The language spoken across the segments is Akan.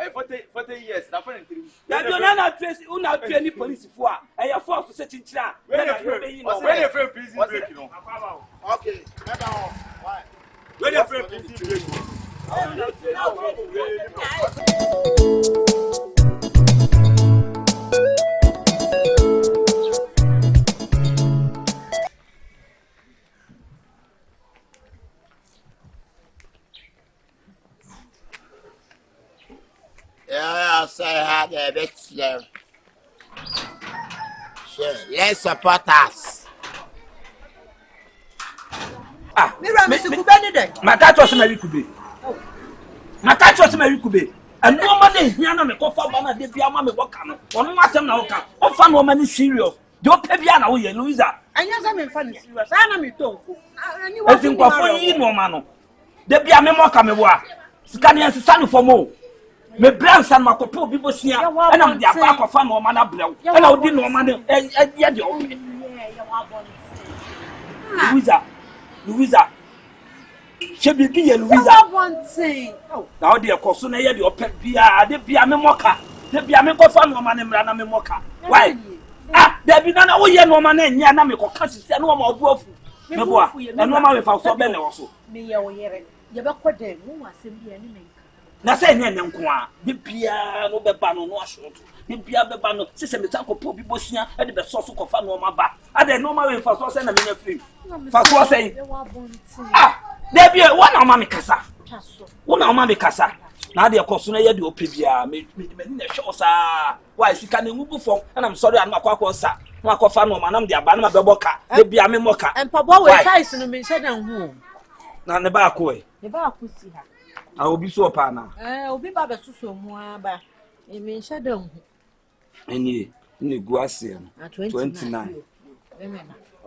40 years. Na friend three. That you na trace, una train police for. E ya force to set chinchira. When you friend prison break, you know. Okay. Why? When you friend prison break. Yeah, I say how the bitch there. Sure, let's support us. Mira, Mr. Kubenide. Makacho se mari kube. Makacho se mari kube. And no man here na me ko fa ba na de bia ma me woka no. Ono asem na woka. O fa no man serious. De o pe bia na wo ye Louisa. Anya za me fa ni serious. Ana me tonko. Ani wa tin kwa fo yi no ma no. De bia me moka me bo a. Sika ne nsesa no fo mo. Me brand san makopo bi bosia. E na me dia ba kwa fa no ma na brew. E na odi no ma ne e de o. Louisa. She be Louisa. One thing. Now the cost na ye the open bia de bia me moka. De bia me ko fa no ma ne mra na me moka. Why? There be na wo ye no ma na nya na me ko ka sisi na wo ma obu afu. Me boa. E no ma we fa so be na wo so. Me ye wo yere. Ye be ko dem wo asem bia ni me. Na say nya ne nko a. De bia no be ba no no ashoto. De bia be ba no sese me tan ko po bi bosia e de be so so ko fa no ma ba. Ade no ma we fa so say na me na free. Fa so say. There be one of my casa. One of my casa. Now they are consumed at the opibia. Me show, sir. Why, she can move for, and I'm sorry, I'm not quite sir. Marco Fano, man, I'm the Abana Baboka. They be a memoka. And Papa will size in the mention and whom. Now the back way. The back will see her. I will be so upon her. I'll be Baba Suso Moaba. It means shadow. And ye, in the Guasian at 29.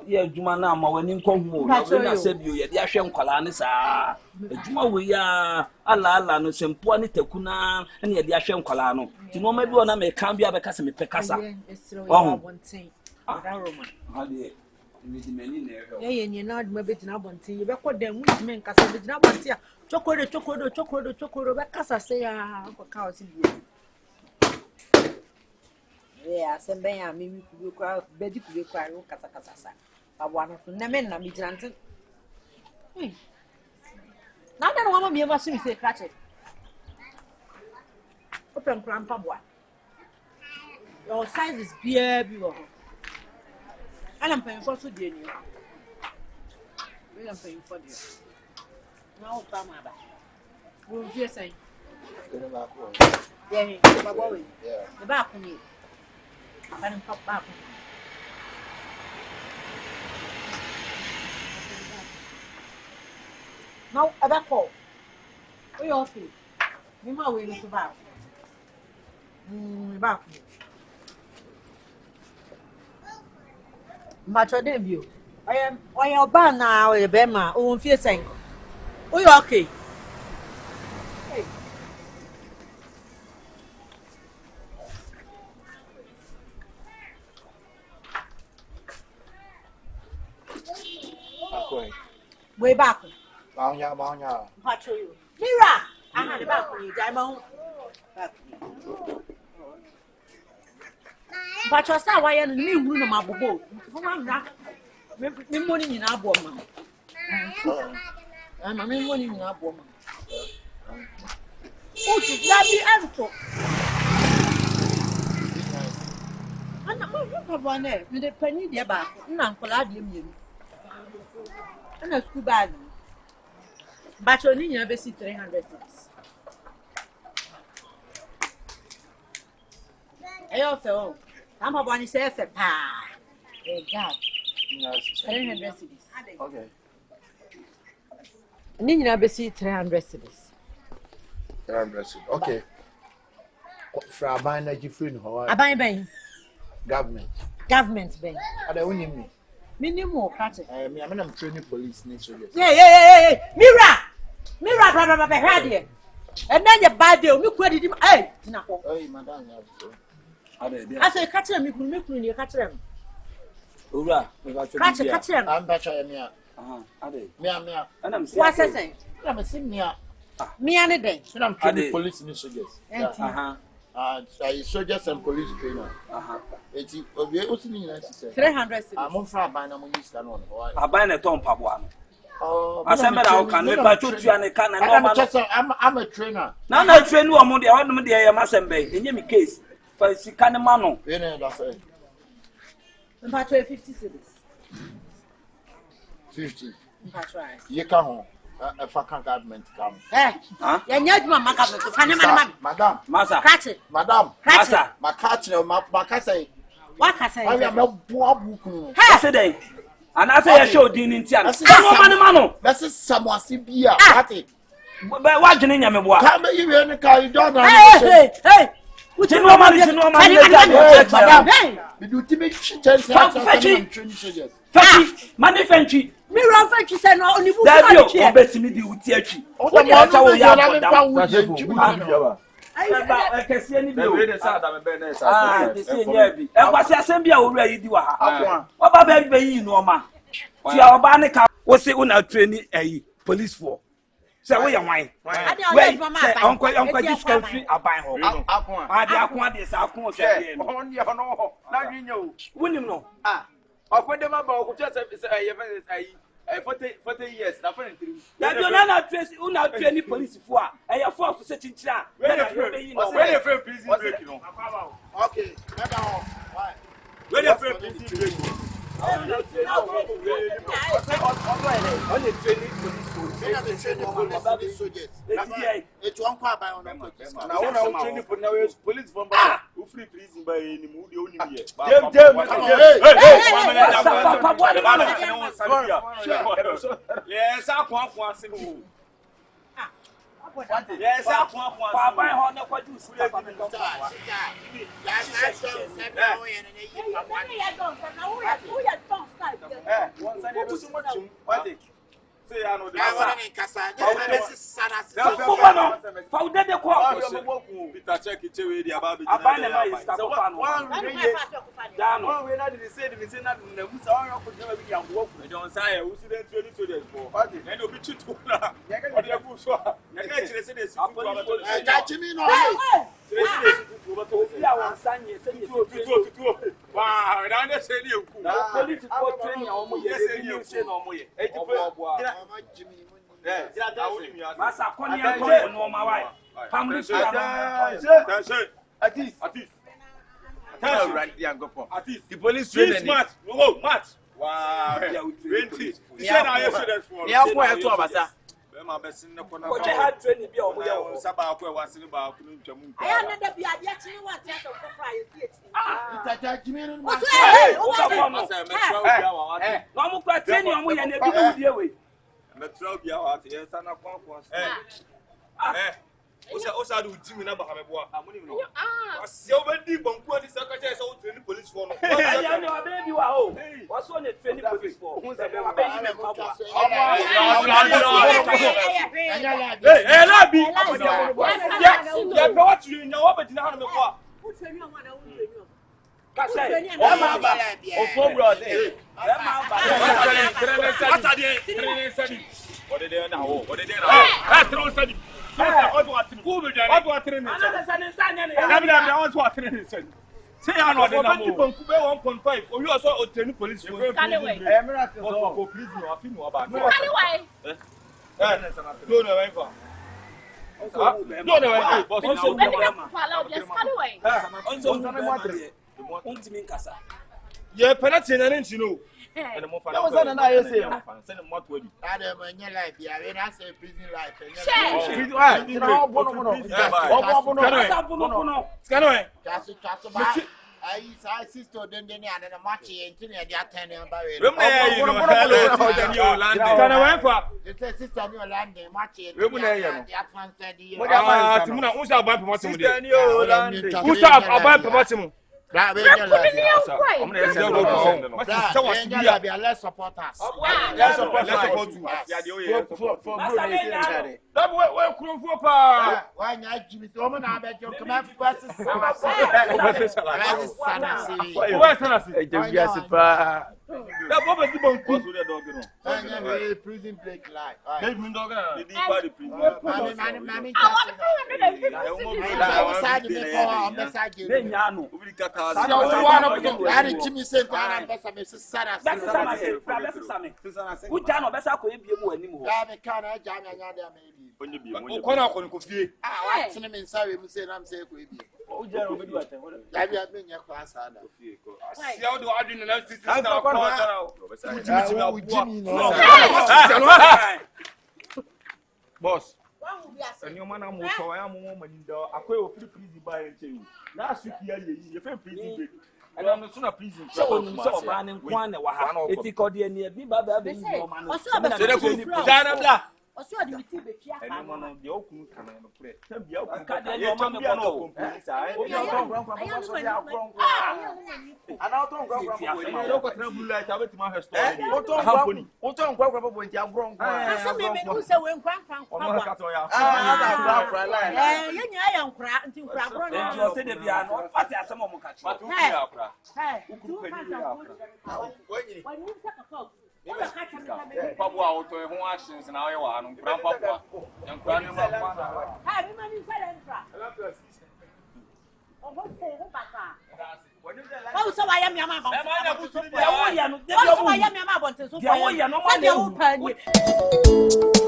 Yeah, Juma na ma wani nko hu na we na se bio ye dia hwe nkwala ne saa Juma we ya ala no sempo ani takuna na ye dia hwe nkwala no ti no ma bi ona me kan bia be kasa me pekasa oh ha de mi di meni na ehwe ye ye na aduma be tina bontin ye be ko dem mu me nkasa be tina bontin a chokodo be kasa se ya ko ka o si bio yeah sembe ya mi ku ko be di ku be kwa ro kasa sa Awana so na men na mi jante. Na no mama mi eva si mi se krache. Open grandpa boy. Your size is beautiful. And I'm paying for so dear. I'm paying for dear. Now come about. We'll just say. Yeah, the back on me. And pop back. Now, about call. We all see. You might wait to back. Back. But your debut. I am on your bar now, Bema. Oh, fear saying. We okay. Hey. Way back. Maunya. What are you? Mira! I had a back on you, Diamond. But you're still why I'm new room of my boat. Me money in our woman. I'm a money in our woman. Oh, to grab the answer. And I'm not going one there with a penny there back. Uncle Adium. And a school bag. But you need to see 300 cents. I also, I'm a one is a pa. God, 300 cities. Okay. Need to see 300 cities. 300 cities. Okay. For a bind that you free in Hawaii. I buy Government. Government bank. Are they winning me? Minimum, catch it. I'm training police next year. Yeah. Mira, brother, here. And then you buy the milk credit. Hey, madam. I say, catch them, you can make me catch them. Ura, Catch them. I'm better than me. Ade. Me. And I'm What's I saying? I'm a senior. Me and the day. So I'm training police and soldiers. Soldiers and police trainer. It's what's the name? 300. I'm on fire by no use canon. I buy a tom pabuano. I said, I can never put you on a can. I'm a trainer. Now, I train you among the ornament, I must say, in any case, for Sicanamano. About 50 cities. 50. That's right. You come home. A fucking government come. Eh? You're not my government. Madam. Massa. Catch it. Madam. Massa. My catch, my catch. What can I say? I am not poor. Yesterday. And I say, I showed you in Tiana. Mano. That's someone see beer. But watching in your boy. Come you in the car, you don't know. Hey! Which no man is no man. We do timid chance. Fetchy, money Frenchy. Me run French said no only book. There you are betting me the Utiachi. What the matter with you? I can see any bill. They say, and was assembly already do. What about baby no man? See our banner was say when I train a police for. So we are mine. Wait, Uncle this country are buying home. I want this. I can't say, when you know. When the member who just 40 years, that's when that you're not training police for. And you're forced to set in chat. When you're from prison break, you know. Okay, when you're from prison break, Only training police soldiers. It's one part by on the now. When I'm training for now, police from who free prison by any mood, the only year. Yes, I want one. Yes, I want one. Buy on the what you see. Say I know the Peter check it away the about the police train match. Wow. 20. He said I yesterday for. Yeah, boy, to Abasa. My best in the corner. What I had training be on Sabah was in about Jamu. I am not be actually what Osa do Jimmy number have a Silver Bonqua is secretary so training police for no. I know baby wow. What's on the training police for? Who's a baby? Hey, Labi. Yeah, what you know but now me kwa. Who train you one what they now? What they now? Say I know the number 1.5. Oh, you also obtain police for prison. Yeah, penalty and you know. And more fun. Was an I say, send him what would you? Adam, your life, yeah, and I say prison life. I sister, then they are a match into the attendant. It's sister, your landing, match it. Who's up about the that way, let's support us. Let's support That Baba Dibon cause with the dog. Prison break lie. They mean dog. The deep body prison. Mammy, Boss. And your man, I'm also I am a woman in the Aqua free prison by you. Last week, you feel prison. And I'm not a prison. So, running one, it's a cordial near me, but I've been also, I didn't see the one of the open can play. Papa auto who actions and I want grandpapa and grandmama. Hi, remember oh, so I am your mama. Oh, so I am your mama.